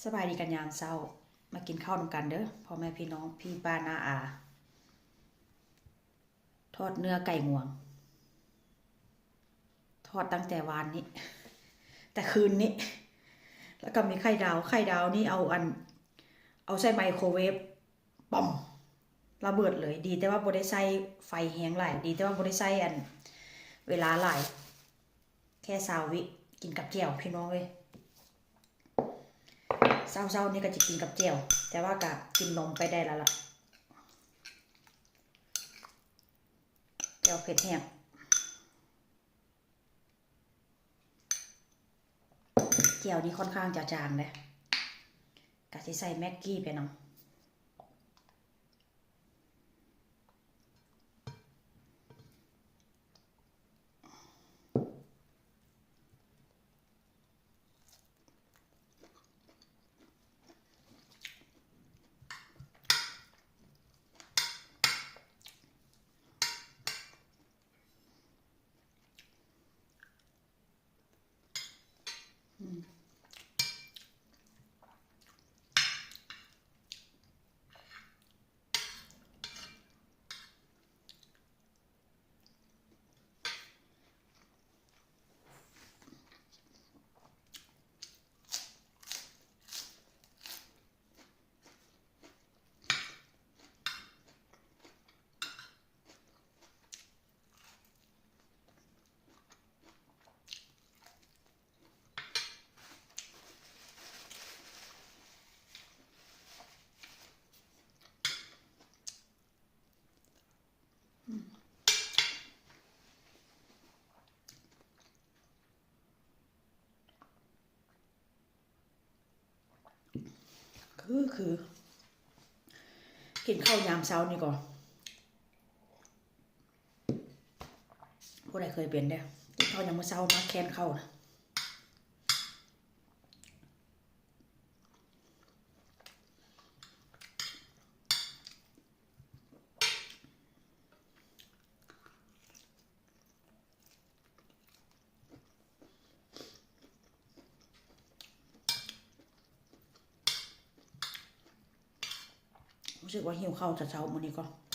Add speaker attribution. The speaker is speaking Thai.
Speaker 1: สบายดีกันยามเช้ามากินข้าวนำกันเด้อพ่อแม่พี่น้องพี่ป้าน้าอาทอดเนื้อไก่งวงทอดตั้งแต่วานนี้แต่คืนนี้แล้วก็มีไข่ดาวนี่เอาใส่ไมโครเวฟป่อมระเบิดเลยดีแต่ว่าบ่ได้ใส่ไฟแรงหลายดีแต่ว่าบ่ได้ใส่เวลาหลายแค่20วิกินกับแจ่วพี่น้องเอ้ยเช้าๆนี่ก็จะกินกับแจ่วแต่ว่าก็กินนมไปได้แล้วล่ะแจ่วเผ็ดแห้งแจ่วนี่ค่อนข้างจะจางเลยก็สิใส่แม็กกี้ไปนำคือกินข้าวยามเช้านี่ก่อนผู้ใดเคยเป็นเด้อกินข้าวยามมื้อเช้ามาแค้นข้าวนะรู้สึกว่าหิวข้าวแต่เช้ามื้อนี้ก่อน